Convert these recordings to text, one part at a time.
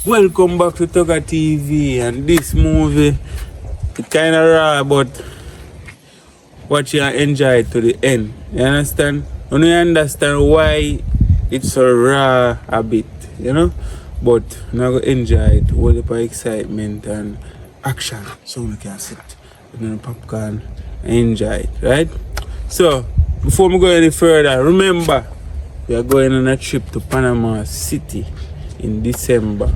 Welcome back to Tugger TV, and this movie it's kind of raw, but watch and enjoy it to the end. You understand? When you understand why it's so raw a bit, you know? But now go enjoy it, all the excitement and action, so we can sit with the popcorn and enjoy it, right? So before we go any further, remember we are going on a trip to Panama City in December.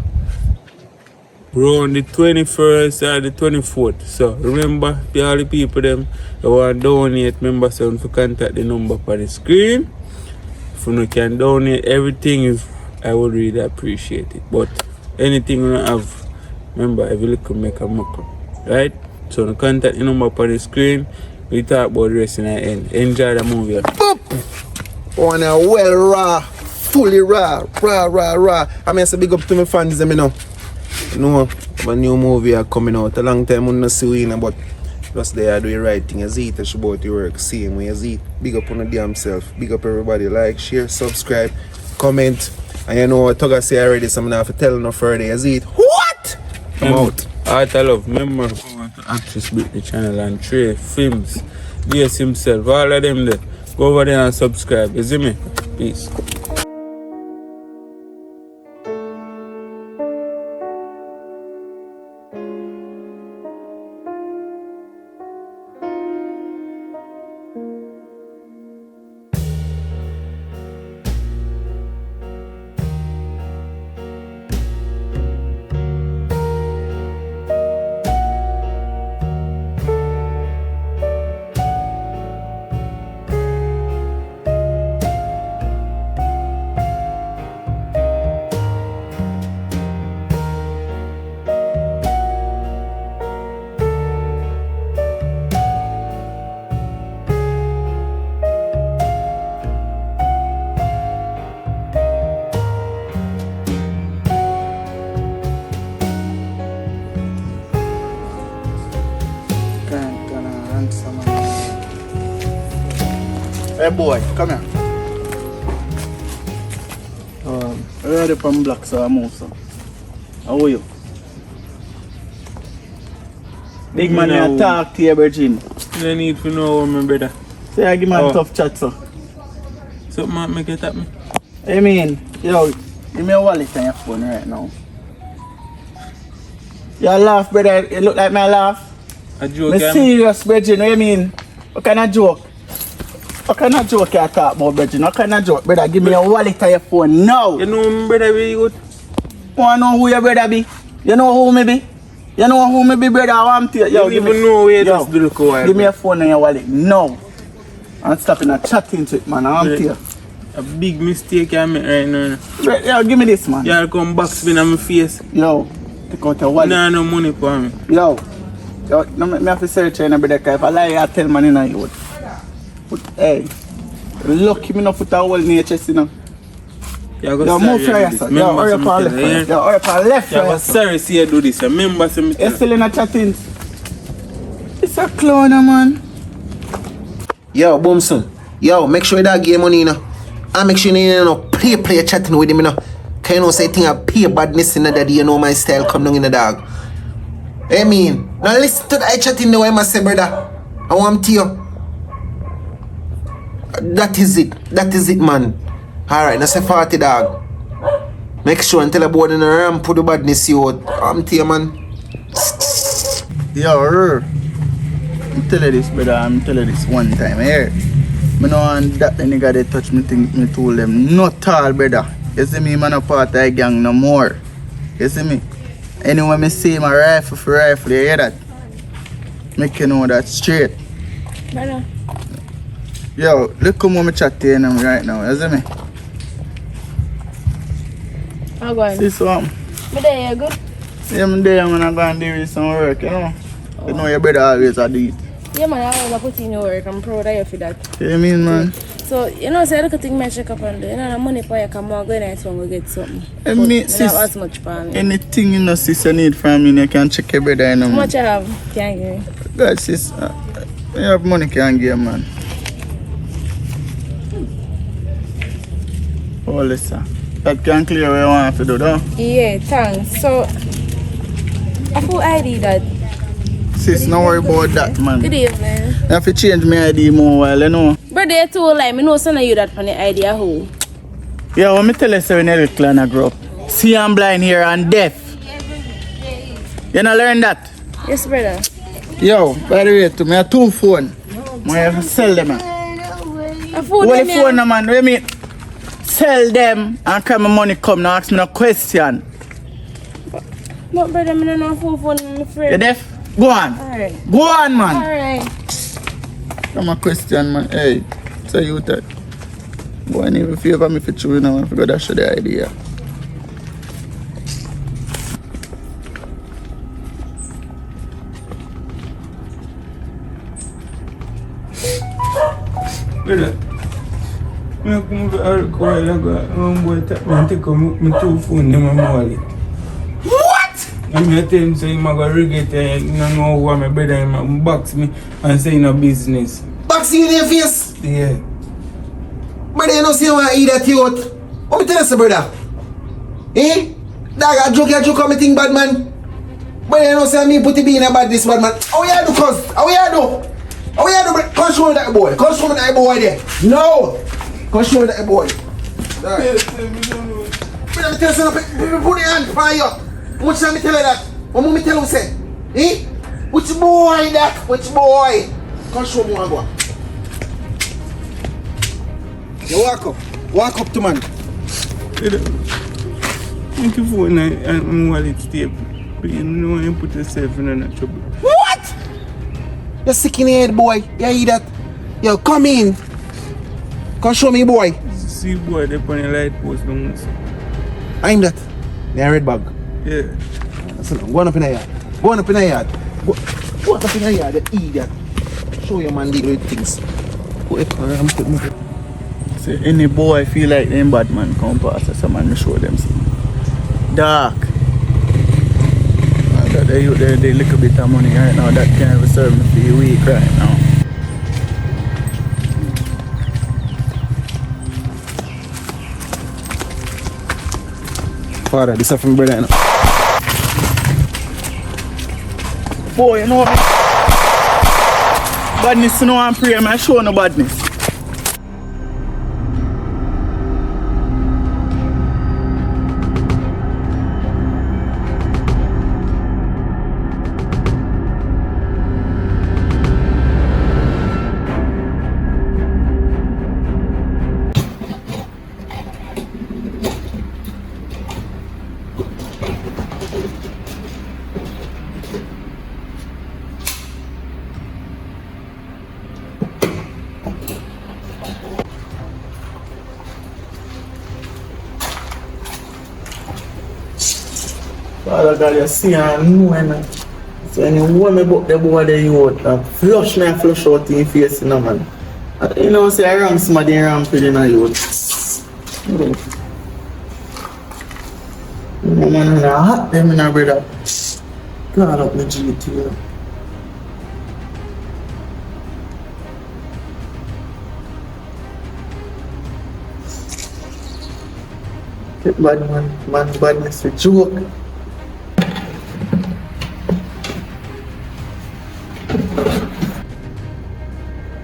We're on the 21st or the 24th. So remember, to all the people them who want to donate, remember so to contact the number on the screen. If you can donate everything, I would really appreciate it. But anything you don't have, remember every little make a muck. Right? So contact the number on the screen. We talk about the rest in the end. Enjoy the movie. Boop! On a well raw, fully raw. I mean, it's a big up to my fans, you know. You know, a new movie are coming out. A long time I don't see you, but just they are doing the right thing. As it, she about to work. Same way as it. Big up on the damn self. Big up everybody. Like, share, subscribe, comment. And you know what Tugger say already, so I'm not have to tell no further. As it. What? I'm out. Art of Love. Remember to Actress Beat the channel and Trey Films. DS himself. All of them there. Go over there and subscribe. You see me? Peace. Hey boy, come here. I ready from Black, so I'm also. How are you? Big man, I talk to you, Virgin. You don't need to know my brother. Say I give me a tough chat, sir. Something might make it happen. I mean, yo, give me a wallet on your phone right now. You laugh, brother. You look like me laugh. A joke, I'm serious, Virgin. What you mean? What kind of joke? What kind of joke you talk about, Virgin? What kind of joke, brother? Give me a wallet on your phone now. You know my brother very good. Want to know who your brother be? You know who me be? You know who me be, brother? I want to. Yo, you even know where this do look wild. Give me a phone and your wallet now. I'm stopping a chatting to it, man. I want to. A big mistake I make right now. Yo, give me this, man. Y'all come box me in my face. Yo, take out your wallet. Nah, no money for me. Yo, no, me have to search you, brother. If I lie, I tell man in you. But hey, lucky me not put a hole in your chest, you know. Yo, move for yourself. Yo, hurry up on left. Yo, hurry up on left. Yeah, but sorry, see you do this. Remember, some. You're still in a chatting. It's a clown, man. Yo, Boomson. Yo, make sure that give money, you know. And make sure you know play chatting with him, you know. Can you know say thing I pay badness in the day, you know my style come down in the dog. I mean, now listen to that chatting the way I say, brother. I want to you. That is it, man. Alright, now say 40 dog. Make sure until I board in the ramp put the badness you out. I'm to you, man. Yo, I'm telling you this, brother. I'm telling you this one time here. I know want that the nigga they touch me think me told them not all, brother. You see me, man, a part of the gang no more. You see me? Anyway, me see my rifle for rifle, you hear that? Make you know that straight. Brother. Yo, look how me chat to them right now, you see me? How going? See something? But there you good? Yeah, I'm there, man, I'm going to do some work, you know? You know your brother always a do it. Yeah, man, I always put in your work. I'm proud of you for that. You mean, man? So, you know, say, look at things I check up and do. You know, the money for you come out, go in and go get something. I mean, sis, as much for me. Anything you know, sis, you need from me, you can check your brother, you know. How much I have? Can you give me? God, sis, you have money, can give, man. Oh, listen. That can clear what you want to do, though. Yeah, thanks. So, I full ID that. Sis, don't worry about that, man. Good evening. I have to change my ID more while, you know. But they too like me know some of you that from the ID at who. Yeah, let me tell you something when little and I grow up. See, I'm blind here and deaf. You know learn that? Yes, brother. Yo, by the way, to me, I have 2 phones. I have to sell them. A food What the phone, man? Let me sell them and come my money come now. Ask me no question. But brother, I don't know phone, I'm You afraid. deaf? Go on. Alright. Go on, man. Alright. Come a question, man. Hey, so you that. Boy, I need a favor me for you now. I forgot to show the idea. Brother, I come to alcohol and go boy take me and take out my 2 phones in my wallet. What? And I tell him say him a go rig it and you don't know what my brother him box me and say no business. Box you in your face. Yeah. Brother, you know see how I eat that youth. What me tell you, brother? Eh? Dog, I joke on me thing bad man. Brother, you know see me put it in a bad this bad man. How you do, cuz? How you do? How you do, brother? Come show me that boy. Come show me that boy there. No. Come show me that boy. Alright. Brother, me tell you something. Put your hand for you. How much time me tell you that? What me tell you say? Eh? Which boy that? Which boy? Come show me one boy. You walk up to man. Thank you for and wallet tape. But you know you put yourself in a trouble. What? You're sick in the head, boy. You hear that? Yo, come in. Come show me, boy. See boy they on the light post down. I'm that. The red bag. Yeah. Listen, go on up in the yard. Go on up in the yard. Go up in the yard, you idiot. Show your man deal with things. Go around, put me. Say any boy feel like them bad man come past us, man, show them something. Dark. They little bit of money right now that can serve me for a week right now. Father, this is from brother. You know. Boy, you know what? Badness, you know I'm praying, I show no badness. Father God, you see and know, man. So when you want me book the boy there, you out, flush me and flush out in your face, you know, man. You know, say I ram somebody around for you know, you out. You know, man, I hot them in a brother. God up my GT, you know. Get bad man badness a joke.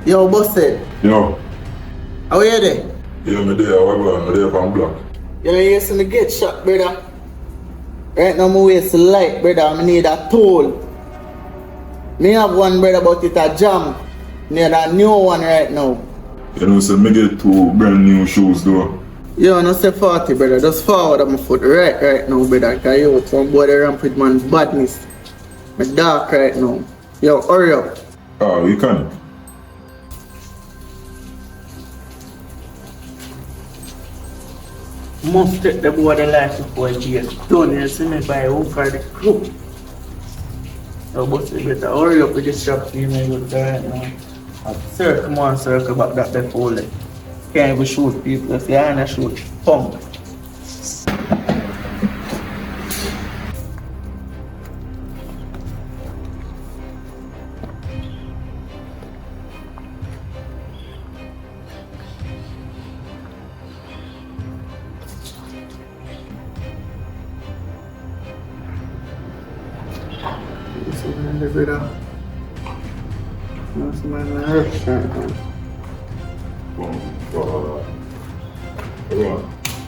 Yo, boss said. Yo, How are you there? yeah, me there, I'm there from block. You know, you see me get shot, brother. Right now, my waist light, brother. I need a tool. Me have one, brother, but it a jam. Need a new one right now. You know, so me get 2 brand new shoes though. Yo, no say 40, brother. Just forward on my foot right now, brother. Cause you out one boy that ramp with man's badness. My dark right now. Yo, hurry up. Ah, you can. Must take the boy the life before jail. Don't you see me by over the crew. Yo, but you better hurry up with this shop for you, man. Right now. Sir, come on, circle back that before like. Can't even shoot people if you ain't shoot. Pump. This man, the brother. This man, the restaurant, man.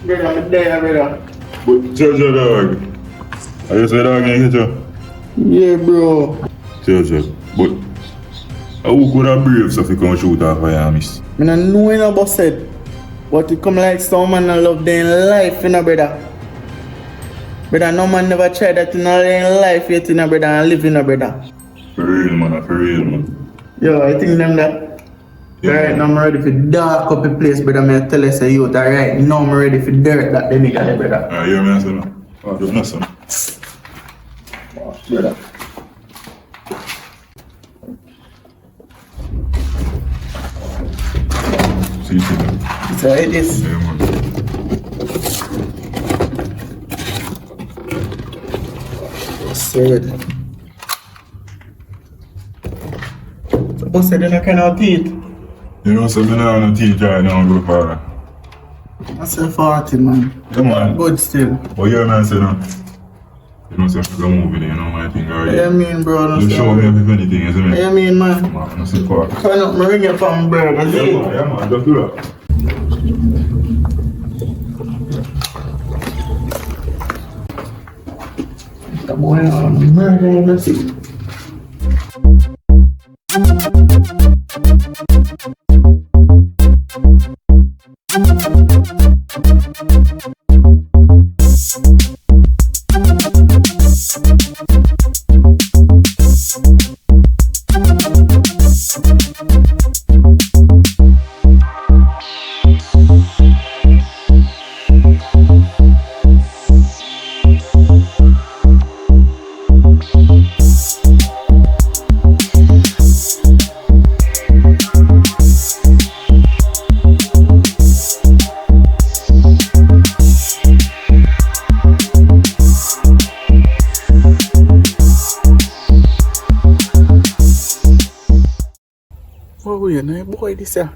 Brother, I'm there, brother. But Jaja dog. Are you say dog ain't hit you? Yeah, bro. Jaja. But how could a brave stuff you come shoot off a miss? I don't know anything about it. But it come like some man I love their life, you know, brother. Brother, no man never tried that in their life yet, you know, brother, and live, you know, brother. For real, man. For real, man. Yo, I think them that. Yeah, Alright, now I'm ready for dark up the place, brother. I tell you, say, yo, alright, now I'm ready for dirt that they nigga there, brother. Ah, hear me, I say no. Oh, there's nothing. Brother. See you later. It's alright, this. Yeah, man. Sir. Suppose they don't kind of teeth. You know, so I don't have no teeth right now, go for I say 40, man. yeah, man. Good still. But yeah, man, say no. You know, so if you move it, you know, my thing already. Yeah, I mean, bro. No You show me if anything, isn't it? Yeah, I mean, man. Man, no see far. Turn up my ring up on bird. Yeah, man, just do that. The boy on murder, let's see. Oh, you know, boy, this here.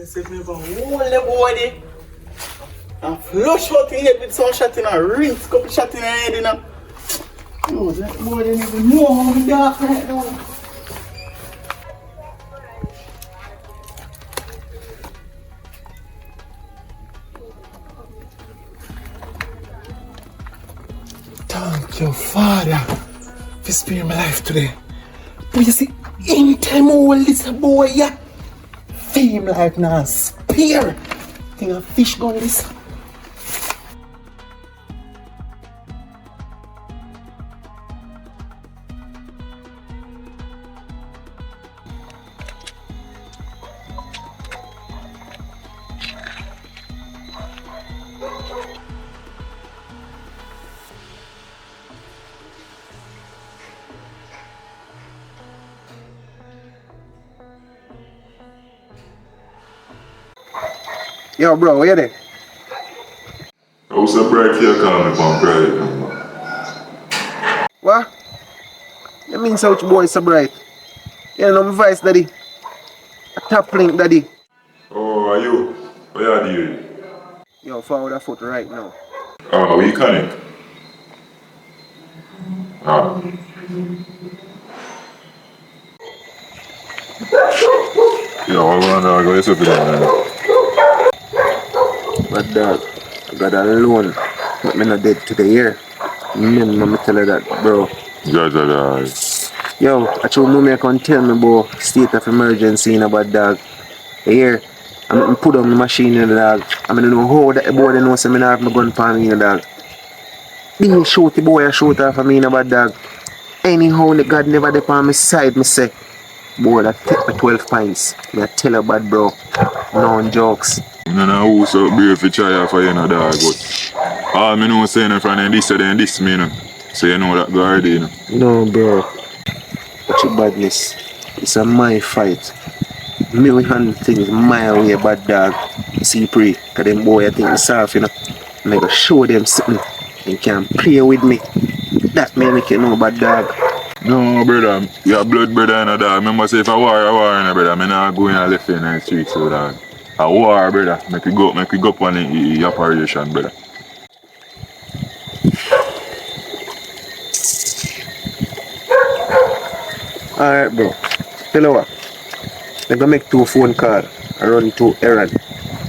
Save me from all the body and flush out the head with some shot in a rinse, couple shot in the head, you know. No, that boy didn't even know how to dark right now. Thank you, Father, for sparing my life today. But you see, anytime I hold this boy, yeah, fame life now, spear. Think a fish gun this. Yo, bro, where you there? I was surprised you call me from private number. What? You mean such boy so bright? You know my voice, daddy. A top link, daddy. Oh, are you? Where are you? Yo, forward a foot right now. Oh, we connect. Ah. Yo, I'm gonna go yourself down there. But dog, I got a loan. But me not dead to the year. Me tell you that, bro. Jaja, Yo, I told mommy I can tell me about state of emergency in about dog. Here, I'm put on the machine in the dog. I mean, know how that boy they know say I have my gun for me in the dog. Didn't shoot the boy, I shoot off of me in about dog. Anyhow, the God never dey on my side, me say. Boy, that take me 12 pints. Me I tell you bad bro. No jokes. I don't know who so brave for try for you know dog, but all me know saying in front of this and this me you know. So you know that go already, you know. No bro. What's your badness? It's a my fight. Me we handle things my way, bad dog. See pray, cause them boy I think it's soft, you know. And I go show them something. They can play with me. That make you know bad dog. No brother, your blood brother in a dog. Remember say if I war in a brother, me not go in and left in the street so dog. A war brother, make we go up on the operation brother. Alright bro. Tell you what. I'm gonna make 2 phone calls. I run 2 errands.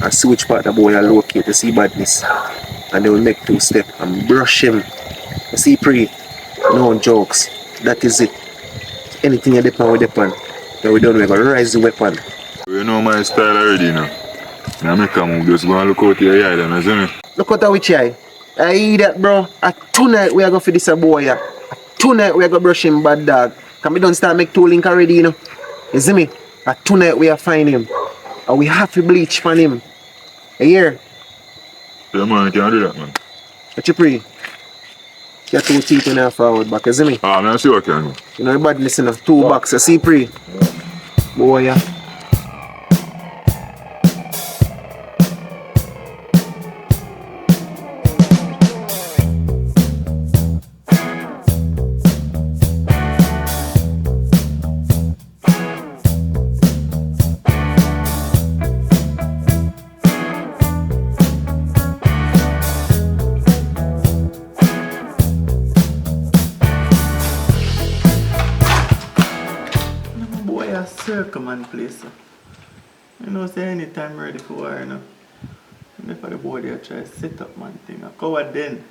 And see which part the boy I locate to see badness. And they will make 2 steps and brush him. You see pray. No jokes. That is it. Anything you depend with depend. Then we done, we're gonna rise the weapon. You know my style already, you know. I make a move, just go and look out your eye, then, you see me? Look out which eye. I hear that bro. Tonight we are going for this boy. Yeah. Tonight we are going to brush him bad dog. Can we don't start make 2 link already, you know? You see me? Tonight we are find him. And we have to bleach for him. You hear? Yeah man, you can't do that man. What you pray? Get 2 teeth in there forward back, you see me? Ah, man, I see what can do. You know bad listen 2 backs, you see pray? Boy, yeah. Boy, a circle man place. You know, say anytime ready for war, you know. And if the boy there try to set up man thing, I cover then.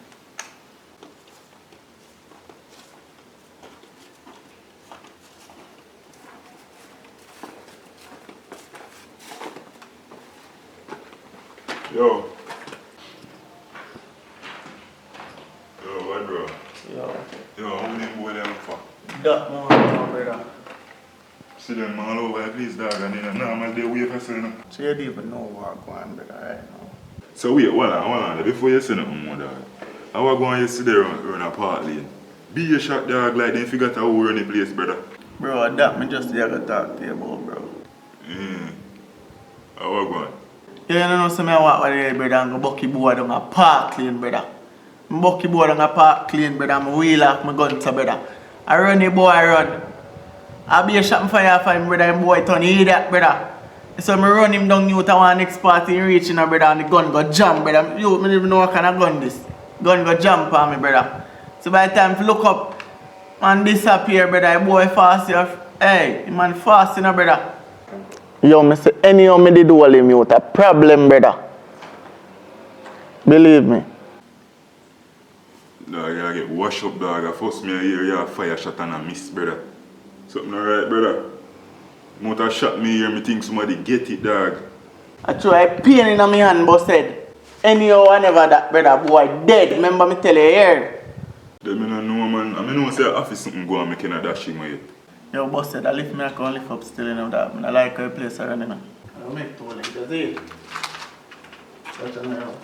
Yo. Yo, what bro? Yo, how many boy them for? That more, brother. See them all over the place, dog, and in a normal day wait for you know. So you don't even know what going brother right now. So wait, hold on, before you say nothing more, dog. I was going yesterday around a park lane. Be a shot, dog, like they figure out how we run the place, brother. Bro, that me just here to talk to you about, bro. How was going? Yeah, you know, so I walk with the brother and go bucky board on a park clean, brother. I bucky board on a park clean, brother. I wheel off my gun to brother. I run the boy, I run. I be a shot fire for him, brother, and boy turn idiot, brother. So I run him down you to one next party and reach in a brother and the gun go jam, brother. You don't even know what kind of gun this. Gun go jump on me, brother. So by the time you look up and disappear, brother, the boy fast you. Hey, man fast, you know, brother. Yo, me say anyhow me did all him out a problem, brother. Believe me. Dog, I get washed up, dog. I force me a hear you fire shot and I miss, brother. Something alright, brother. Motor shot me here, me think somebody get it, dog. I try pain in my hand, but said, anyhow, whenever that brother boy dead, remember me tell you here. Then I don't know, man. I know say office something go and make a dash him yet. Yo, boss said, I lift me, I can't lift up still, you know that. I like her place around, you know. I don't make 2 legs, that's it. That's an arrow.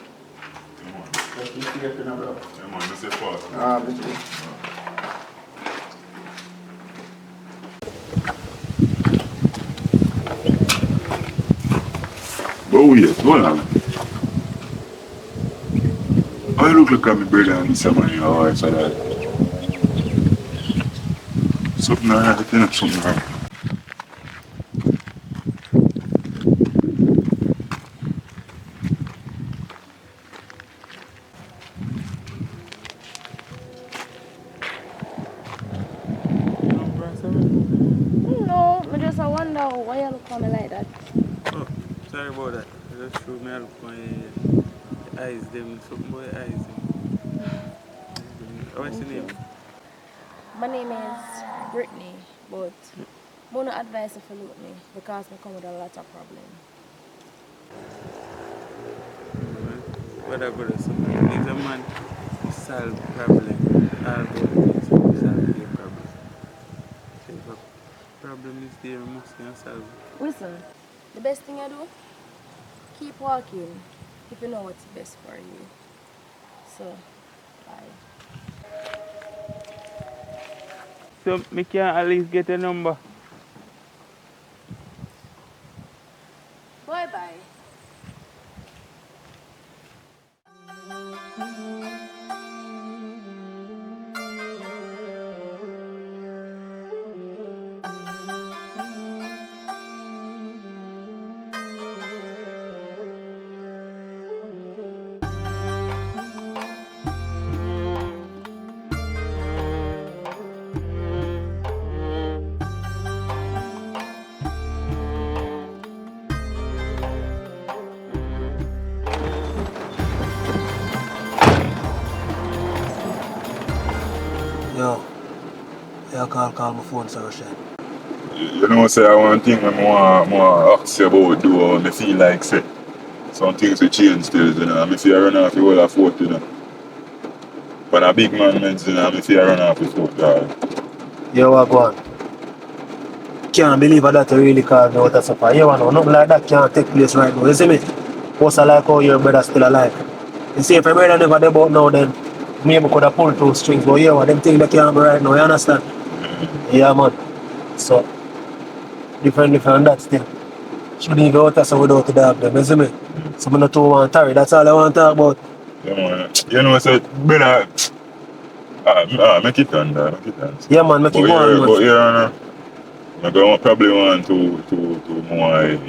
Just be safe, you know, bro. Yeah, man, I say fast. Ah, between. But wait, hold on. I look like my brother and someone in your eyes like that. Something alright, you know, something alright. No, I just wonder why you look at me like that. Oh, sorry about that. I just threw me out of my eyes, them, something boy eyes. What's your name? My name is Brittany, but I no advise if you look me because I come with a lot of problems. What I got to say, there's a man who solve problem. All good things solve your problem. So if a problem is there, you must can solve it. Listen, the best thing I do, keep walking if you know what's best for you. So, bye. So me can at least get a number. Bye-bye. Yo, yeah, call my phone, sir, Rashad. You know, say I want thing when I want ask you about do what I feel like say. Some things will change still, you know. I if you run off your whole foot, you know. When a big man means, you know, if you run off your foot, Yo, what go on? Can't believe that you really called me out of supper. You know, nothing like that can't take place right now. You see me? What's I like how your brother still alive? You see, if your brother never there about now, then maybe could have pulled two strings. But yeah, them things that can't be right now, you understand? Yeah, man. So, different that still. Shouldn't even out of so without the dog, them, you see me? So, I not too want to tarry. That's all I want to talk about. yeah, man. You know, say, better, make it done, make it done. Yeah, man, make it go on, man. But yeah, I probably want to more.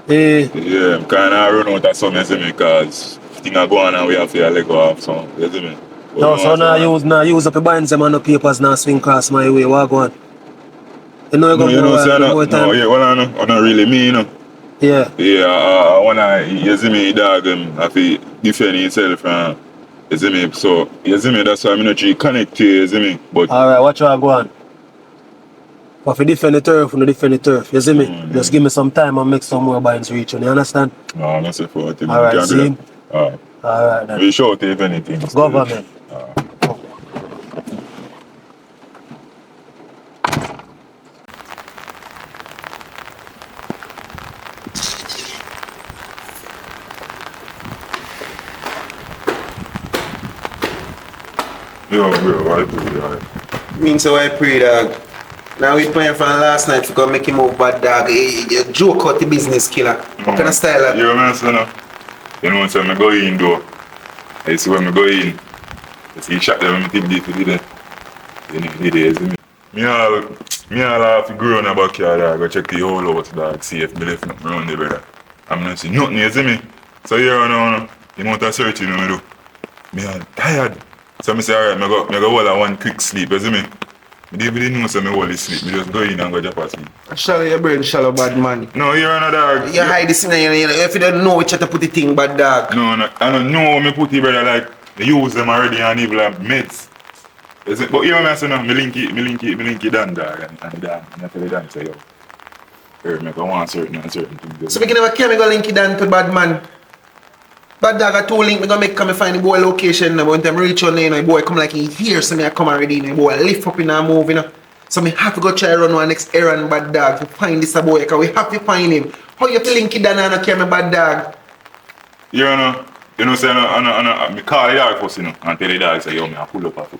Yeah, I'm kind of run out of some, you see me, because things are going on, we have to let go of some, you see me. But No, so now use up your binds them and no papers now swing cross my way, what go on? You know no, you know, say more time? no, yeah, well, I don't really mean, you know. Yeah. Yeah, I wanna, you see me, dog, have to defend himself, you see me, so, you see me, that's why I'm not really connect to you, you see me, but... Alright, watch how I go on. But if you defend the turf, you defend the turf, you see me? Just give me some time and make some more binds reach you understand? No, I'm not saying for it. Alright, see him? Alright then. We sure to if anything. Government. Yo, bro, I do that. Means so I pray, dog. Now we playing from last night to go make him move bad, dog. You joke out the business killer. What kind of style that? You remember, son? You know, so I go in, though. I see when I go in. I see shot them when I think they did it. You know, they did it. Me all have to grow in the backyard, dog. Go check the whole house, dog. See if me left nothing around there, brother. I'm not seeing nothing, you see me? So here now, you know what I'm searching, you know, me are tired. So I say, alright, I go hold one quick sleep, you see me? I didn't even know so I hold sleep. I just go in and go drop asleep. Shallow your brain, shallow bad man. No, you're not dog. You hide this in there, if you don't know which to put the thing bad dog. No, I don't know how me put it, brother, like, they use them already and even like meds. Is it, but you know what I'm saying, me link it down, dog, and down. I tell you down, say, yo, here, I want certain things. So we can never carry me go link it down to bad man. Bad dog a two link, me gonna make come find the boy location. But when time reach on there, you know, the boy come like in here, so me I come already, you know, the boy lift up in a move, you know. So me have to go try run one next errand, bad dog, to find this boy, because we have to find him. How you feel link it down and not carry me bad dog? You know, say, I call the dog first, you know, and tell the dog, say, yo, I pull up at you.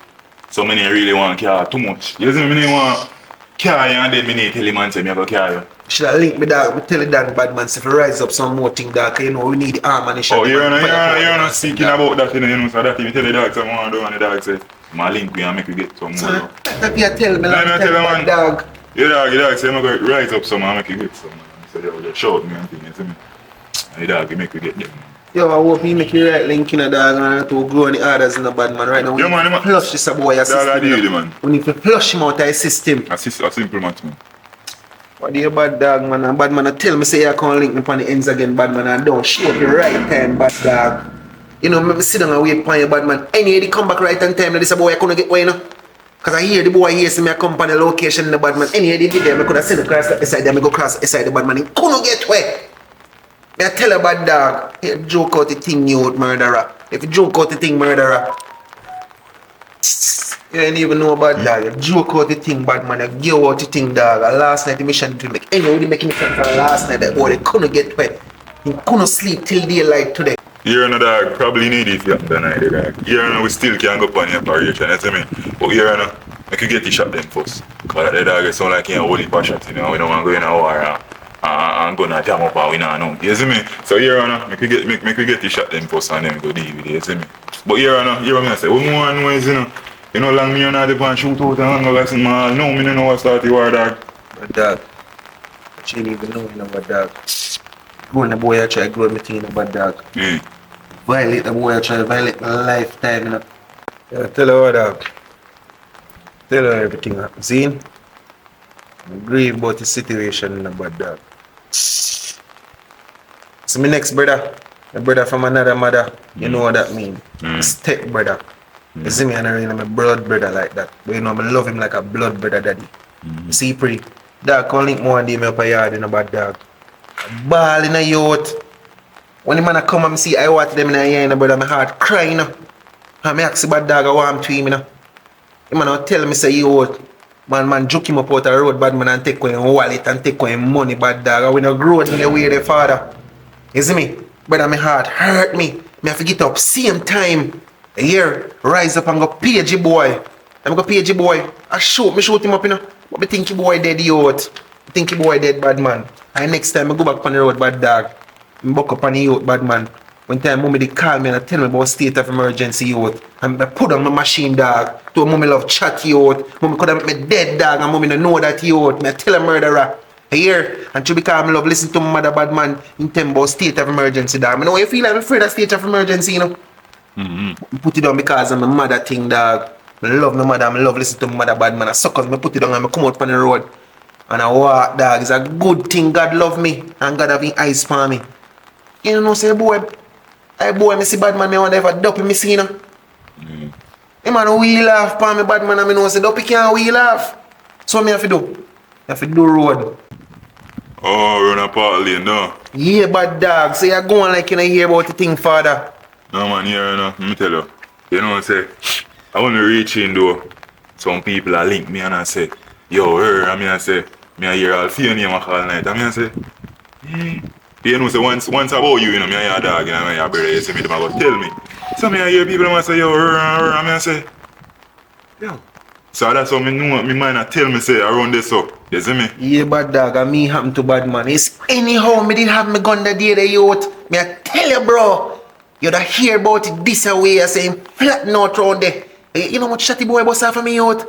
So many really want car too much. You see me, I want carry and then me need tell him and say, me go carry you. Should I link me dog, me tell the dog bad man, say, if you rise up some more thing dog, you know, we need the arm and the shot. Oh, you're not speaking about that, you know, so that you tell the dog some more do and the dog say, my link we and make you get some more. So, that you tell me, like, tell man, dog. Your dog say, I'm going to rise up some and make you get some. So you just shout me and thing, you see me. And the dog make you get them. Yo, I hope you make the right link in a dog and to grow any others in the bad man right now. We need to flush this boy system. Man. We need to flush him out of his system. A simple match, man. What do you bad dog, man? And bad man, tell me say you can't link me on the ends again, bad man, and don't show up the right time, bad dog. You know, me sit down and wait for you, bad man. Any day come back right on time, this boy I couldn't get away, you know. Cause I hear the boy here see me come on the location in the bad man. Anyway, they did there, I could have seen the cross the side there, I go cross the side the bad man. He couldn't get wet. Me I tell a bad dog, you joke out the thing you out murderer. If you joke out the thing murderer, you ain't even know about dog. You joke out the thing bad man, you give out the thing dog. And last night the mission didn't make anyway, they making it from last night that boy they couldn't get wet. He couldn't sleep till daylight today. You're on a dog, probably need it if you have denied the dog. You're on we still can't go on your operation, you see me? But you're on I could get the shot then first. Cause the dog is sound like you hold it for shot, you know, we don't want to go in a war and gonna jam up and we don't know. You see me? So you're on make we get the shot then first and then we go deal with it, you see me? But you're on you're gonna say, what more noise, you know, long me on the pan shoot out and hang like some man. No, me don't know what start the war dog. But dog, but you didn't even know about dog. When the boy I try to grow me thing about dog. Violate the boy I try to violate my lifetime, you know. Yeah, tell her what dog. Tell her everything happened. See? I'm grieved about the situation in the bad dog. So my next brother, my brother from another mother, you know what that means. Step brother. You see me and I really my blood brother like that. But you know I love him like a blood brother daddy. You see pretty. Dog can't link more and day me up a yard in a bad dog. Ball in a youth. When the man come and see I watch them in a ear in a brother, my heart crying, you know. And I ask the bad dog I want to him, you know. The man tell me say youth. Man juke him up out the road, bad man, and take away him wallet and take away him money, bad dog. And we no grow in the way the father. You see me? Brother, my heart hurt me. Me have to get up same time. A year, rise up and go page the boy. I'm go page the boy. I shoot him up, you know. But me think the boy dead, youth. I think the boy dead, bad man. And next time I go back on the road, bad dog. I buck up on the youth, bad man. One time mommy they call me and tell me about state of emergency youth. And I put on my machine dog. To mommy love chat youth. Mommy could have make me dead dog and mommy don't know that youth. Me tell a murderer. Here, and to because I love listen to my mother bad man in tell about state of emergency dog. I know you feel like I'm afraid of state of emergency, you know. Put it down because I'm a mother thing dog. I love my mother, I love listen to my mother bad man. I suck us, I put it down and I come out on the road. And I walk dog. It's a good thing God love me and God have his eyes for me. You know say boy. I boy me see bad man me want ever dopey me see you know. The man wheel off for me bad man and me know say dopey can't wheel off. So me have to do. I have to do road. Oh, run a part lane, no? Yeah bad dog. So you're going like you know hear about the thing father. No man, here let me tell you. You know what I say? I want to reach in though. Some people are link me and I say, yo, I say, me I hear all fear name a call night. I say, you know, say once about you, you know, me and your dog, you know, me and your brother, you see me, them a go tell me. So me I hear people and say, yo, I say, yo. So that's how me know, me mind a tell me say around this so. You see me? Yeah bad dog, and me happen to bad man. It's anyhow me did have me gun the day the youth. Me I tell you bro, you da hear about it this way, I say flat note round there. You know what shotty boy bust off of me youth?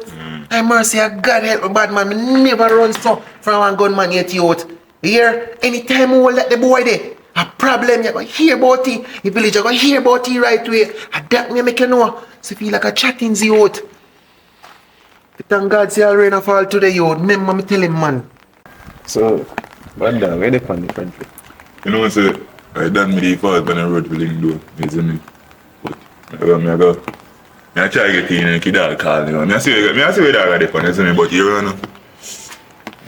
I mercy God help me bad man, me never run so from one gunman yet youth. Here, anytime we let the boy there, a problem you're gonna hear about it. The village you're gonna hear about it right away. And that me make you know. So feel like a chatting the youth. Thank God say all rain a fall today youth. Remember me tell him man. So, bad dog, where they from the country? You know what I say? I done me the fault when I road will him do. You see me? But I go. I try to get in and kid dog call me. I see where dog are different, you see me? But you know.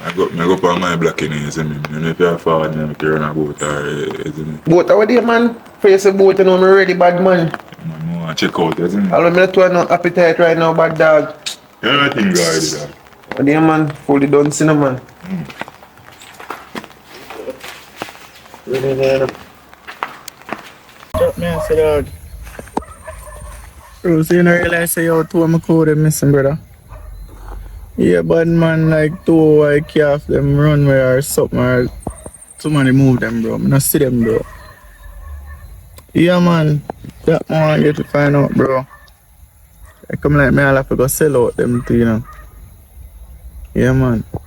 I go for my black in you see me. And if you're forward, I make you run a boat or you see me. Boat how there man? For you say boat you know me ready bad man. Man, I want to check out, you see me? All of me not no appetite right now bad dog. You know nothing guys dog. How there man? Fully done cinnamon. Really there. Drop me and say dog. Bro, so you don't realize say yo two of my code missing brother. Yeah, bad man like two white calf them run where or something or somebody move them bro. I not see them bro. Yeah man, that man I get to find out bro. I come like me I'll have to go sell out them too, you know. Yeah man. I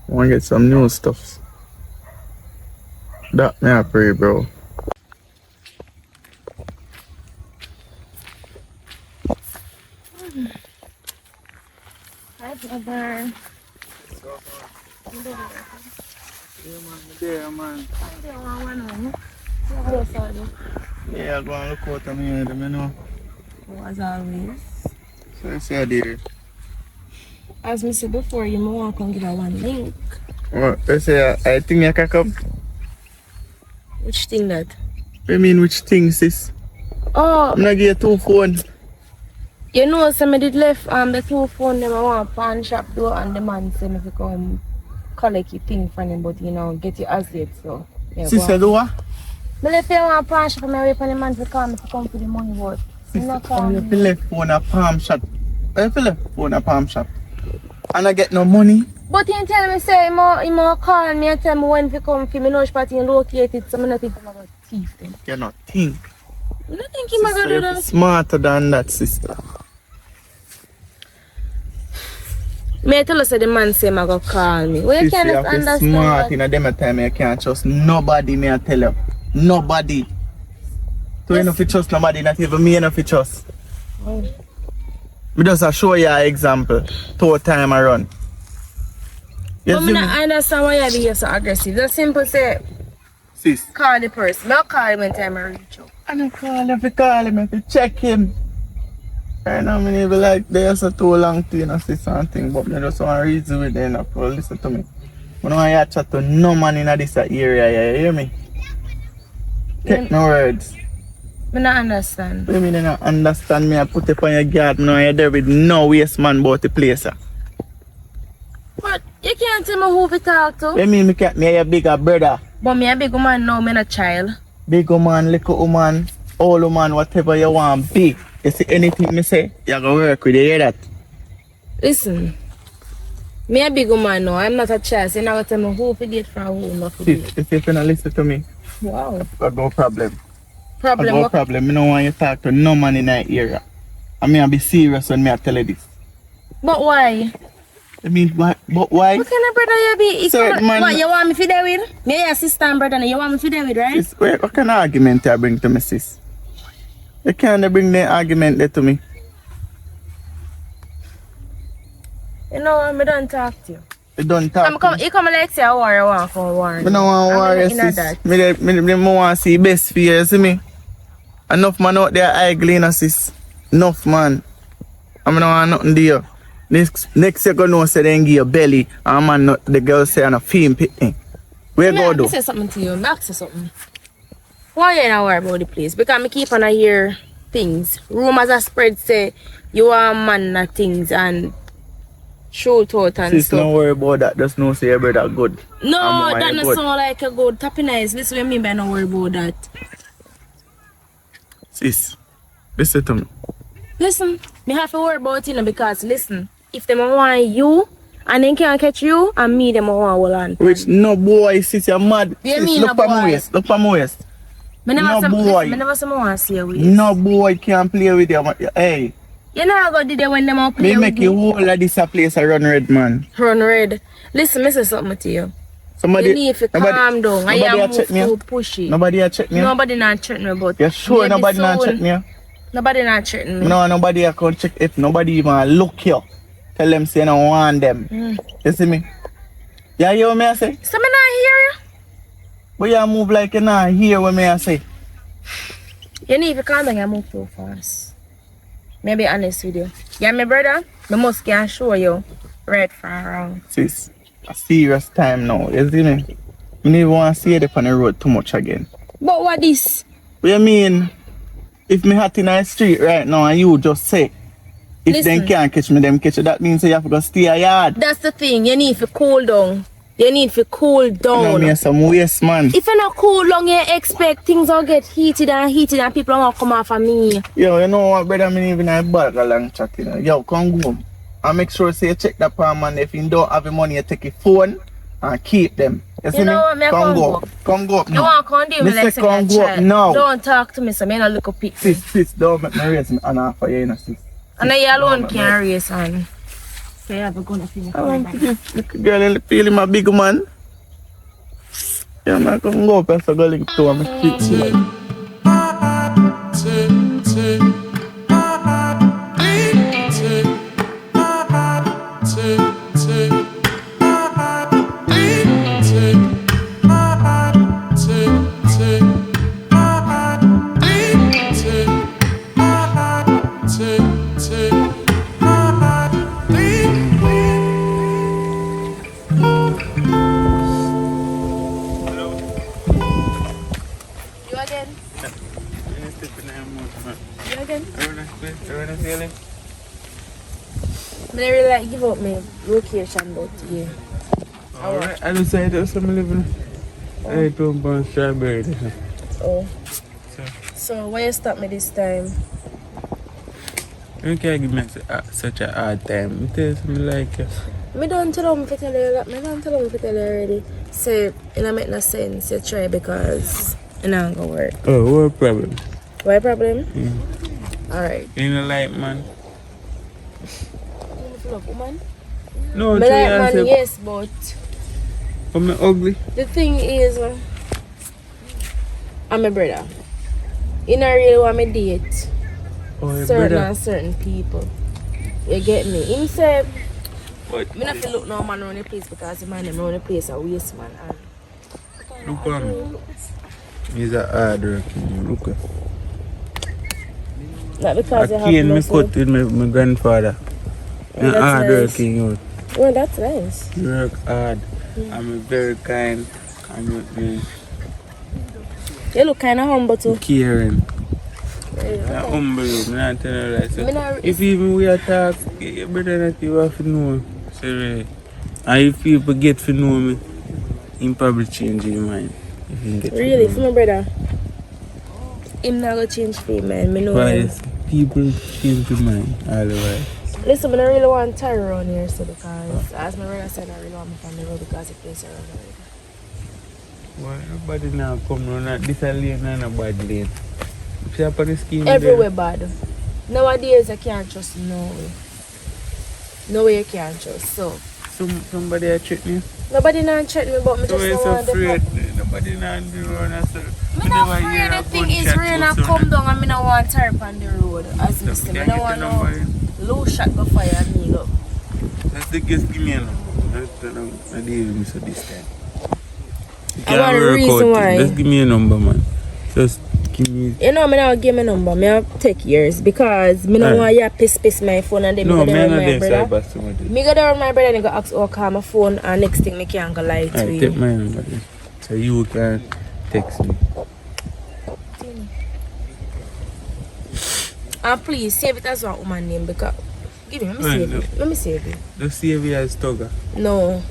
wanna get some new stuff. That me I pray bro. Hi, brother. Yeah man. Yeah, go and look out of me, you know. As always. So I say there. as I said before, you may want to come give her one link. What? You say, I think you can come. Which thing that? I mean, which thing, sis? Oh, I'm not give you 2 phones. you know, somebody did left the 2 phone them I want pawn shop door and the man said me to come collect your thing from him, but you know, get your asset, so yeah. Sister, do what? Me left you one pawn shop and I wait for the man to come to come for the money, but he Sister, not you come. have left phone a palm shop. You have left phone a palm shop. And I get no money. But he tell me say he more call me and tell me when to come for me know spot in located, so I not think I'm gonna thief them. You not think. I don't think he might Sister, do you're that. smarter than that, sister. May I tell us that the man say I go call me. Well, you Sister, can't you have to understand smart that. in a dem time. You can't trust nobody, may I tell you. Nobody. So you don't trust nobody, not even me, you don't trust. Oh. Me just show you an example. 2 time I run. You But see I me? don't understand why you be so aggressive. Just simple say, Sis. call the person. I'll call him when time I reach out. I don't call him, if you check him. I know me never like there's a too long to you know say something, but me just want to reason with them enough. Well, listen to me. I don't want you to chat to no man in this area, you hear me? Take no words. I don't understand. What do you mean you don't understand me? I put it on your guard, me know you're there with no waste man about the place. But you can't tell me who to talk to. What do you mean me your bigger brother? But me a big woman now, me not a child. Big woman, little woman, old woman, whatever you want be. You see anything me say, you gonna work with it, you hear that? Listen, me a big woman now, I'm not a child, so you're not going to tell me who to get from who not to See, get. if you don't listen to me, Wow. I got no problem. Problem, I got no what- problem. I don't want you to talk to no man in that area. I mean, I be serious when I tell you this. But why? I mean, why? But why? What kind of brother you be? It's Certain man- what, you want me to there with? Me your sister and brother, you want me to there with, right? What kind of argument you bring to me, sis? You can't bring the argument there to me. You know, I don't talk to you. You don't talk. You come like say a war, you want to war. I don't want to worry, sis. that. Me want to see best for you, you see me? Enough man out there ugly, you know, sis. Enough man. I don't want nothing there. Next you go know say they give you belly and man not, the girl say I'm a film pitney. Where Me go have to do? say something to you. Me ask you something. Why you not worry about the place? Because I keep on hear things. Rumors are spread say you are a man na things and shoot out and Sis, stuff. don't worry about that. Just know say your brother good. No, And that mama not good. sound like a good tapping eyes. Listen what I mean by not worry about that. Sis, listen to me. Listen, me have to worry about it because listen, if them want you and they can't catch you and me them want hold on. Which no boy, sis, you're mad. You Sis, mean look no for my boy? waist. Look for my waist. Me never No some, boy. listen, me never some want to see you with. No boy can play with you. Hey, You know how go did they when them out play me with make you whole of this a place a run red, man. Run red. Listen, me say something to you. Somebody, You need to calm down. I nobody am a check me. too pushy. Nobody a check me. Nobody not check me about. You sure maybe nobody not soon. check me? Nobody not checking me. No, nobody a can check if nobody even look you. Tell them say you don't want them. You see me? You hear what me I say? So me not hear you. But you move like you not hear what me I say. You need to calm down and move too fast. Me be honest with you. Yeah, my brother, me must can show you right from wrong. Sis, a serious time now. You see me? I never want to see you on the road too much again. But what this? What you mean? If me hot in the street right now and you just say, if Listen. them can't catch me, them catch you, that means you have to go stay a yard. That's the thing. You need to cool down. You need to cool You know down. me some waste man. If you not cool down, you expect things will get heated and people will come off of me. Yo, you know what, brother, me even have bag a long chat, you know. Yo, come home. And make sure say you check that palm and if you don't have the money, you take your phone and keep them. You see You know me? what, me Come come go go. up. Come go up You now. want to come deal Me with say like come saying go up child. now. Don't talk to me, so me not look up at me. Sis, don't make me raise me hand off for you, you know, sis. And I alone Don't can't raise on. So you have a gun up in your I want to phone. give little girl feel him a big man. Yeah, man, come go up and so go link to him. Fix you like. Take I really like give up my location, but yeah. Alright, I decided to some living. I don't want strawberry. Oh. So why you stop me this time? You can't give me such a hard time. You tell something like Me don't tell them to tell you that. Me don't tell them to tell you already. Say, it don't make no sense. You try because it not gonna work. oh, what problem? What problem? Yeah. Alright. You know like man? You love woman? No, Me to like answer. man, yes, but I'm ugly. the thing is, I'm a brother. You don't really want me date Oh, your certain brother. and certain people. You get me? Him say, What? me not feel look no man around the place because the man them around the place a waste man. And Look on me. He's a hard working. Look. not because you I have cane me muscle. cut with my grandfather. Oh, A that's hard nice. working youth. Well, that's nice. You work hard. I'm a very kind and You look kind of humble too. caring. Yeah, I humble you. I'm not telling you that. So Me not- if even we attack, you better not you have to know. So, and if people get to know me, he probably change his mind. If he get Really, to for know my brother. Him not gonna change for man. Me know. Why him. is people change their mind all the way? Listen, I don't really want terror around here, so because as my brother said, I really want my family road because the place around here. Why nobody now come around this a lane and a bad lane? If you have on the scheme Everywhere bad. Nowadays, I can't trust no way. No way you can't trust. So somebody a trick me. nobody not check me, but me So just it's don't want afraid. them. Nobody not do around us. Me not afraid. The thing is, rain and come down, and me not want terror on the road. As me say, me don't want no low shot go fire me up. That's the guess give me a number. I deal with me so this time. You I want a work reason out why. it. Just give me a number, man. Just give me. You know, me not give me number. Me have take yours because me don't want you piss my phone and then No, me go man, there not with my them brother. cyber somebody. Me go there with my brother and he go ask or call my phone and next thing me can't go lie to Alright, you. take my number then. So you can text me. And please save it as one woman name because give me, let me Right, save no. it. Let me save it. Just save it as Tugger. No,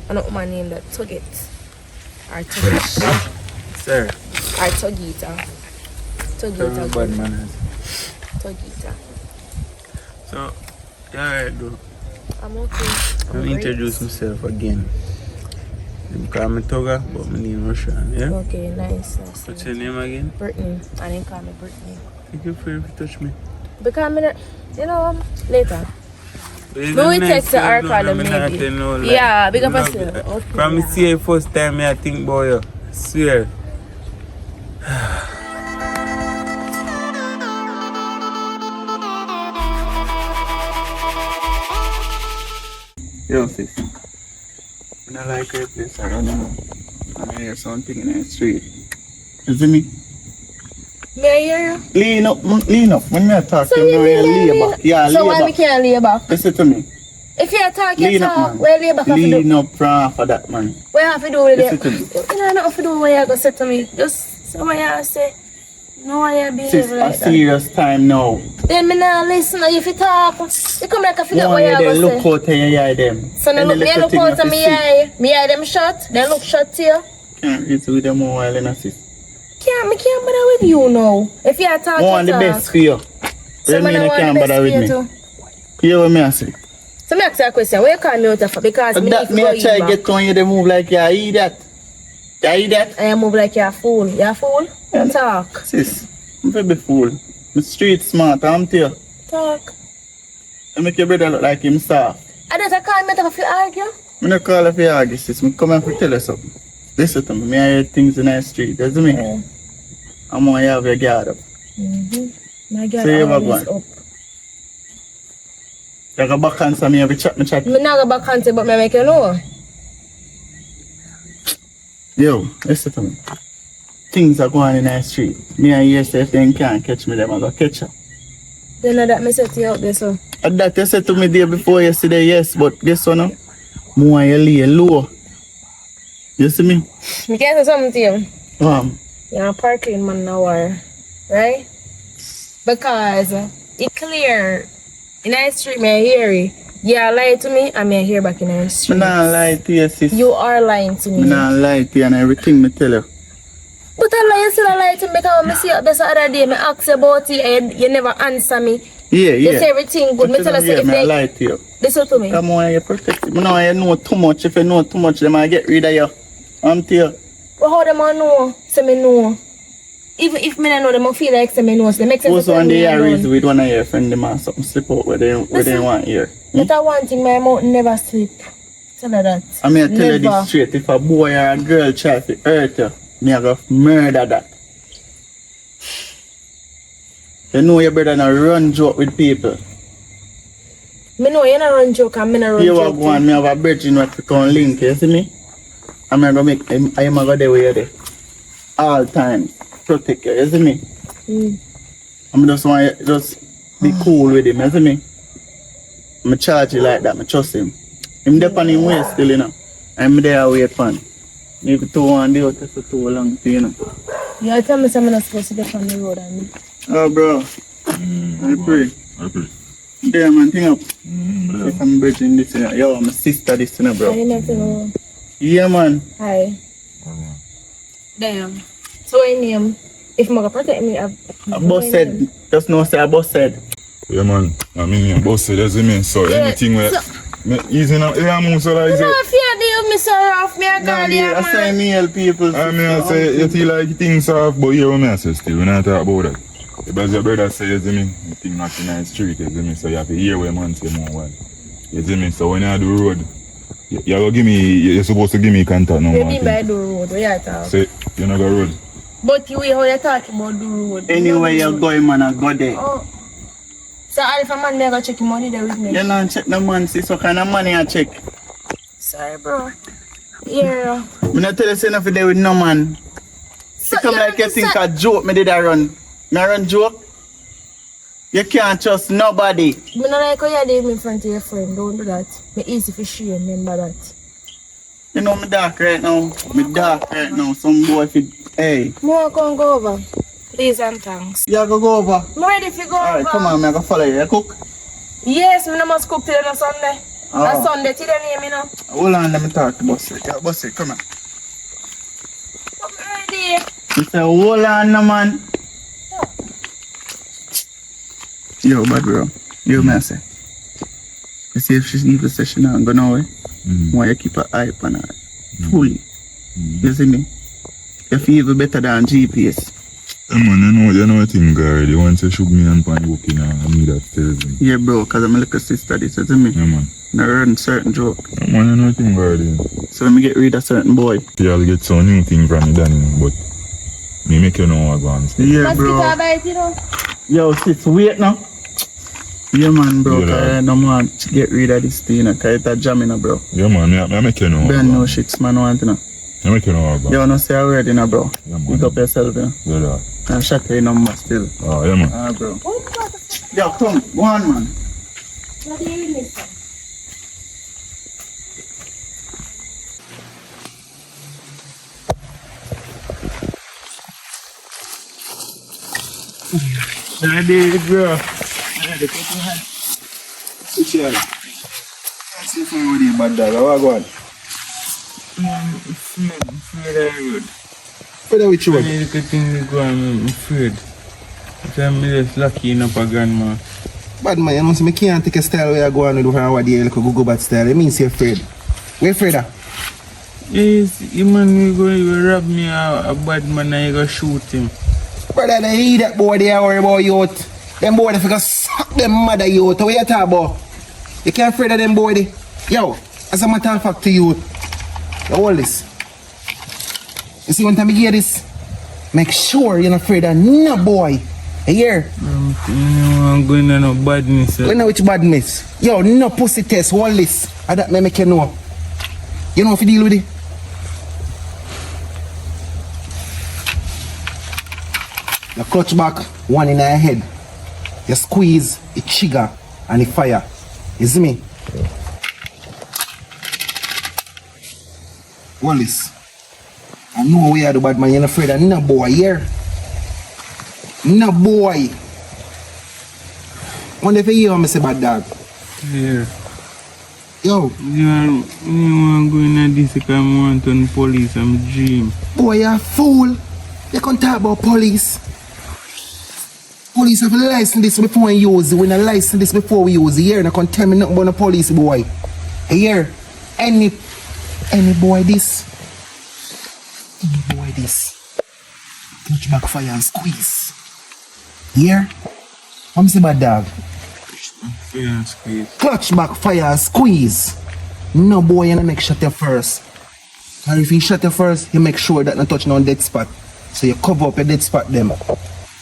I know woman name that Tugget. Or Tugget. Sir. Or Tugita. Tell me Tugita. bad manners. Tugita. So, yeah, alright, though. I'm okay. I'll I'm introduce great. myself again. They call me Tugger, but my name is Roshan, yeah? Okay, nice. What's your name again? Brittany. And then call me Brittany. Thank you for touch me. Because me, you know, later. It's No, a we nice text the girl, our no, call them me not maybe. tell no lie. Yeah, big up Love yourself. it. Okay, From me yeah. see you first time, I think about you. Swear. Yo, sis. I don't like your place. I don't know. I hear something in the street. You see me? May I hear you? Lean up, lean up. When I talk So to you, you you mean lay back. Yeah, so lay why we back. can't lay back? Listen to me. If you talk, you Lean up, talk. man. Well, lay back. Lean up from for that, man. What you have to do with Listen it? to me. You know, nothing to do with what you going to say to me. Just say what you say. No, why you behave Sis, a like that. serious time now. Then me not listen. If you talk, you come like I forget More what you you going they to look say. out and you eye them. So now Any look, me little look thing out you to fi me see. eye. Me eye them shut. They look shut to you. Can't read with them more while in a sis. Me can't bother with you now. If you talk, I you want the talk. best for you. So When me me no you want can't the best bother for with you me. too. Hear what me I say? So me ask you a question. Where you call me out of? Because me need That to me go I try eat get back. on you, they move like you eat that. You eat that? And you move like you're a fool. You're a fool? Yeah. Talk. Sis, I'm very fool. I'm street smart, I'm tell you. Talk. I make your brother look like him soft. I don't call me out if you argue. I'm not call if you argue, sis. I'm come and tell you something. Listen to me, me I hear things in the street, you see me? Yeah. I'm gonna have your guard up. My girl Say you always go up. You go back and say me every chat, me chat. Me not go back and say, but me make you know. Yo, listen to me. Things are going in the street. Me and you say if they can't catch me, them I go catch you. You know that me set you out there, so. And that you said to me day before yesterday, yes, but guess what now? More you lay low. You see me? Me can say something to you. You're a parking man now, right? Because it clear in the street, me hear it. Yeah, lie to me, and me hear back in the street. Me not lie to you, sis. You are lying to me. Me not lie to you and everything me tell you. But I lie, you still lie to me because when I see you this other day, me ask you about it and you never answer me. Yeah, You yeah. say everything good. Me tell you, say if me they... lie to you. Listen to me. Come on, you protect me. Now you know too much. If you know too much, then I get rid of you. I'm to you. But how them all know? Say me know. Even if me don't know them, I feel like say me know. So they make sense. Also, when they are raised with one of your friends, them and something slip out where they want here. That one thing, my mouth never sleep. Tell her that. I mean, I tell you Never. this straight. If a boy or a girl try to hurt you, me I go murder that. You know your brother not run joke with people. Me know you not run joke and me not run You joke. walk one, me have a bridge in what we can link, you see me? I'm gonna make, I'm gonna go there where you're there. All times. Protect you, you see me? I'm just want you just be cool with him, you see me? I'm charge you like that, I trust him. I'm there on him way still, you know. I'm there wait for him. If you two want to do it for too long, you know. You tell me I'm not supposed to be on the road and me. Oh, bro. I pray. There, man, thing up. If I'm bridging this, you know. Yo, my sister this, you know, bro. I never know. Yeah, man. Hi. Damn. So I name, if I'm gonna protect me, A boss said, just know say a boss said. Yeah, man. I mean, your boss said, that's me. So anything where... Easy now. Yeah, I'm so like... I don't fear deal me so rough, me a girl here, I say man. me help people. I mean, I say, you feel like things off, but here what I say still, when I talk about that. Because your brother say, you see me, you think not in the street, you see me, so you have to hear what man say more while. You see me, so when you do road, you're supposed to give me contact number. You mean by the road, where you talk? Say, you know go road. But you how you talking about the road? Anywhere you're going, man, I go there. Oh. So if a man there go check him money there with me? You don't check the man, see, so kind of money I check. Sorry, bro. Yeah. I'm not tell you say nothing there with no man. So You come like you think a joke me did I run. Me run joke? You can't trust nobody. Me not like how you did me in front of your friend. Don't do that. Me easy for sure, remember that. You know me dark right now. Me dark right now. Some boy fit, hey. More can go over. Please and thanks. You go over. I'm ready to go Alright, over. come on, me go follow you. You cook? Yes, me must cook till on Sunday. Oh. On Sunday till the name, you know. Hold on, let me talk to Bossy. Yeah, Bossy, come on. I'm ready. You say, hold on, no, man. Yo, bad bro. Yo, me I say. You see if she even say she not go nowhere, why you keep an eye on her? Fully. You see me? You feel even better than GPS. Yeah, man, you know what thing already. Once you shoot me and pan book in I need that tells me. Yeah, bro, because I'm a little sister, this, you see me? Yeah, man. I run certain joke. Yeah, man, you know what thing already. So let me get rid of certain boy. You'll get some new thing from me, Danny, but me make you know advance. Yeah, bro. Mosquito bite, you know. Yo, sis, wait now. Yeah, man, bro. Yeah, No man, get rid of this thing, you know, because it's a jam, you know, bro. Yeah, man, I make you know. Brand new shits, man, want, you know. I make you know advance. You wanna say already, you know, bro. Yeah, man. Pick up yourself, you know. Yeah, that. And shut your number still. Oh, yeah, man. Ah, bro. Yo, come, go on, man. What do you miss? I did it, bro. Which one? See if I'm with you, bad dog. How go on? Further which one? I look at things go I'm afraid. I'm just lucky enough again, man. Bad man, you know, so I can't take a style where I go on with what you like go bad style. It means you're afraid. Where afraid of? Yes, you man you rob me a bad man and you go shoot him. Brother, they eat that boy they are worry about youth. Them boy they figure suck them mother youth. What you talk about? You can't afraid of them boy they. Yo, as a matter of fact to you, hold this. You see one time you hear this? Make sure you're not afraid of no boy. You hear? I'm going to no badness. You know which badness? Yo, no pussy test, hold this. And that may make you know. You know if you deal with it? You clutch back, one in your head. You squeeze, it trigger, and it fire. You see me? Hold this. I know we are the bad man, you're not afraid of no boy here. No boy. Wonder if you hear me say bad dog. Here. Yo, You want to go in this because I want to police and dream. boy, you're a fool. You can't talk about police. Police have a license this before we use it. We have a license this before we use it. Here, you can't tell me nothing about the police, boy. Here, any boy this. Any boy this. Clutch back fire and squeeze. Here? What say bad dog? Fire and squeeze. Clutch back fire and squeeze. No boy, you make shot you first. And if you shot you first, you make sure that you touch no dead spot. So you cover up your dead spot them.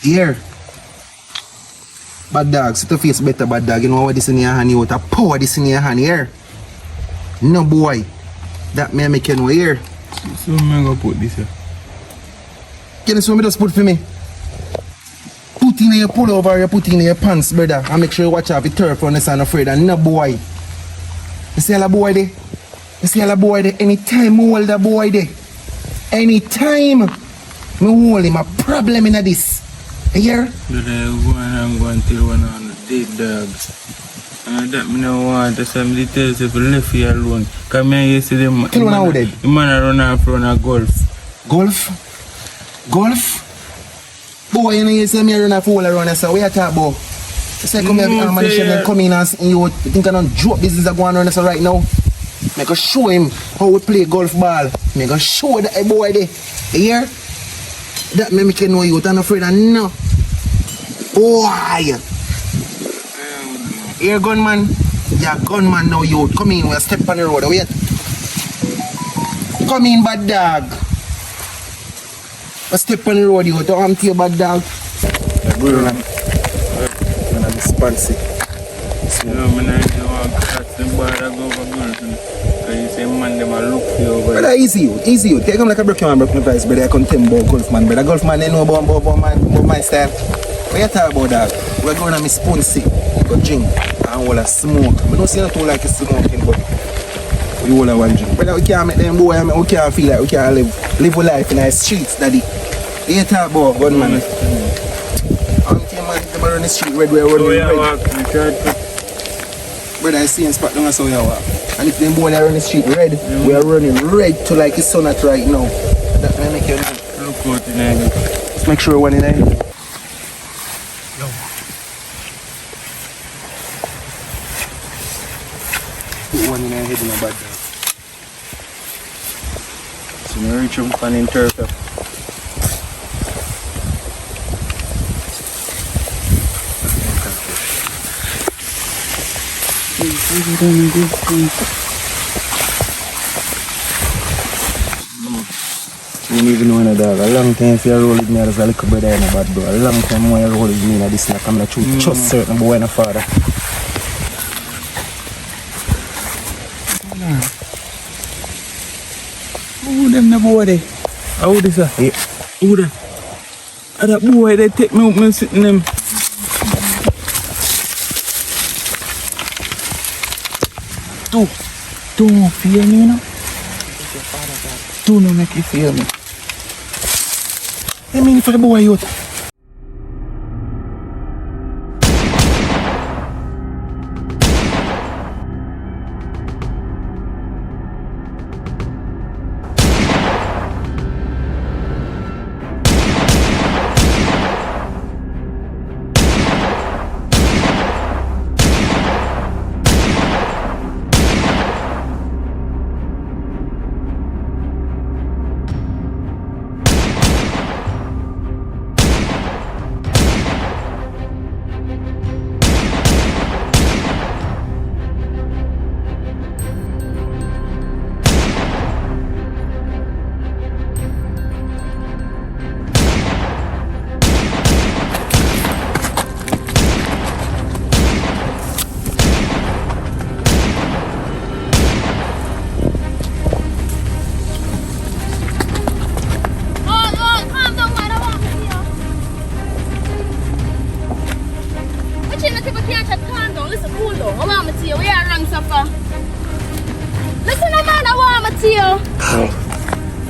Here. Bad dog, sit your face better, bad dog. You know what this in your hand, you want to pour this in your hand here. No boy. That may make you know here. So I'm going to put this here. Can you see what me just put for me? Put in your pullover, you put in your pants, brother. And make sure you watch out the turf on the sun afraid. And no boy. You see all the boy there? You see all the boy there? Anytime I hold the boy there. Anytime I hold him, a problem in this. You hear? But I'm going to tell one of the dead dogs. And that me no want to some details if you left here alone. Come here, you see them. Tell one how dead. The man run off from a golf. Golf? Golf? Boy, you know you see me run a fool around here, so what you talk about? You say come here, and come in and you think I don't joke business are going on here right now? I go show him how we play golf ball. I go show that boy there. You hear? That make you know you don't afraid of no. Boy! Here gunman. Yeah, gunman now you. Come in, we'll step on the road. Wait. Come in, bad dog. We'll step on the road, you. Don't empty your bad dog. Good on. I'm a responsive. You know, I'm not going to catch them boy that go for girlfriend. Because you say man, them a look for you. Brother, easy you. Take them like a broken man, broken price, brother. I can't tell about golf man. Brother, golf man, they know about my style. What you talk about that? We're going to miss Ponce. Go drink and all a smoke. I don't see nothing like smoking, but we all have one drink. Brother, we can't make them boy, we can't feel like we can't live a life in the streets, daddy. What you talk about, gunman? I'm telling man, them are on the street red, we're running red. Brother, I see him spot down and so you walk. And if them boy are on the street red, we are running red to like it's sun at right now. That may make you know. Look out in there. Let's make sure one in there. Put one in our head in a bad dog. So we reach him pan in turf. You don't even know any dog. A long time if you roll with me as a little brother in a bad bro. A long time when you roll with me in this snack, I'm not trust certain boy and a father. Who them the boy there? How this a? Yeah. Who that? That boy they take me up and sit in them. Don't fear me, you know? Do not make you fear me. I mean for the boy youth.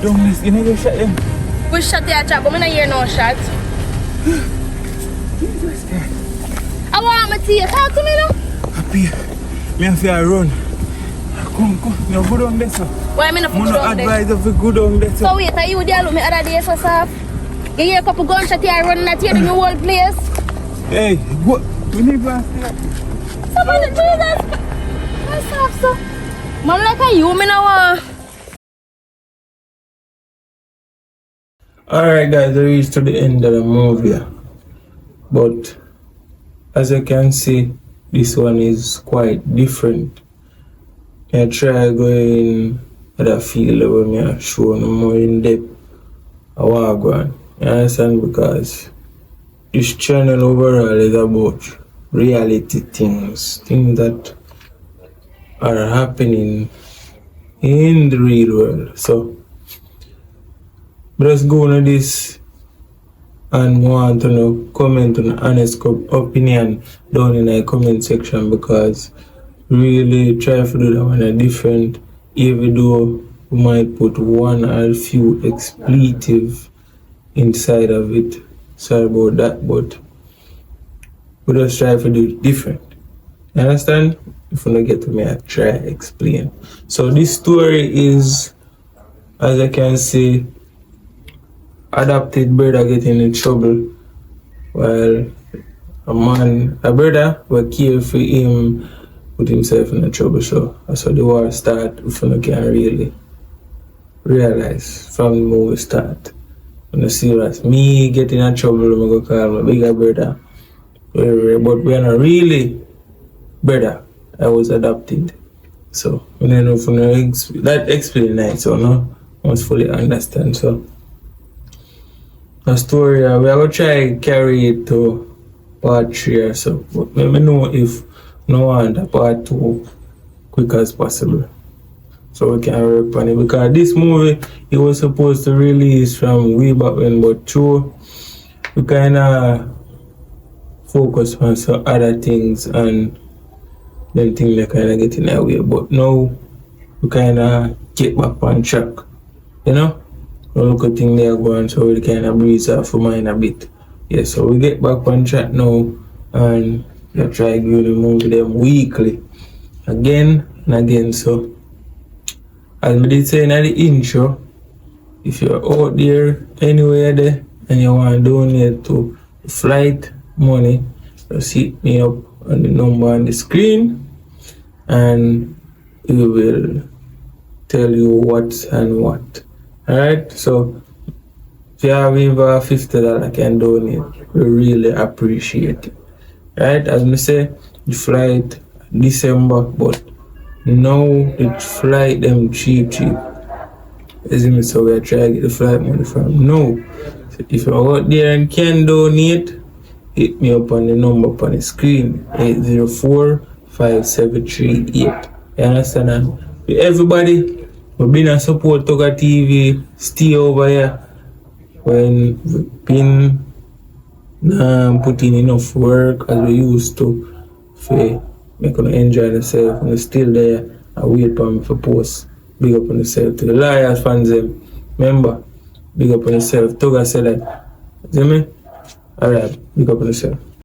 Don't miss, you know you shot them. We shot the trap, but I don't hear no shot. I want to see you. Talk to me now. Happy. Me have to run. Come, no good on this. Why me not I'm good not on there? advise of a good on this. So wait, are you there look me other day so soft? You hear a couple gunshots here running at you in the whole place? Hey, what? We need to stay. Somebody do that. What's soft so? Mom like a you, me now want. Alright guys, I reached to the end of the movie. But as you can see, this one is quite different. I try going at a field where me are showing more in depth I want to go on. You understand? Because this channel overall is about reality things that are happening in the real world. So just go on this and want to know, comment on honest opinion down in the comment section, because really try to do that one a different, even though we might put one or few expletive inside of it. Sorry about that, but we just try to do it different. You understand? If you don't get to me, I try explain. So this story is, as I can see, adopted brother getting in trouble while a brother will care for him, put himself in trouble. So that's how the war start. If you can really realize from the movie start. When you see that me getting in trouble, I'm going to call my bigger brother. But we are not really brother. I was adopted. So when I know from that explain that, so no, I must fully understand. So the story, we are going to try carry it to part 3 or so. But let me know if no one the part 2 quick as possible, so we can work on it. Because this movie, it was supposed to release from way back when, but true, we kind of focus on some other things and then things they kind of get in our way. But now we kind of get back on track, you know. We look at things they are going, so we kind of breeze off for mine a bit. Yeah, so we get back on track now, and we try to move them weekly again and again. So as we did say in the intro, if you're out there anywhere there and you want to donate to flight money, just hit me up on the number on the screen and we will tell you what and what. Alright, so if you have even $50 can donate, we really appreciate it. Right, as I say, the flight December, but now the flight them cheap. As me, so we are trying to get the flight money from now. So if you're out there and can donate, hit me up on the number up on the screen, 804-5738. You understand? And everybody, we've been a support Toga TV, stay over here when we've been putting enough work as we used to for make them enjoy themselves, and still there and wait for me for post. Big up on yourself. To the Lions fans, remember, big up on yourself. Toga said that. See me? Alright, big up on yourself.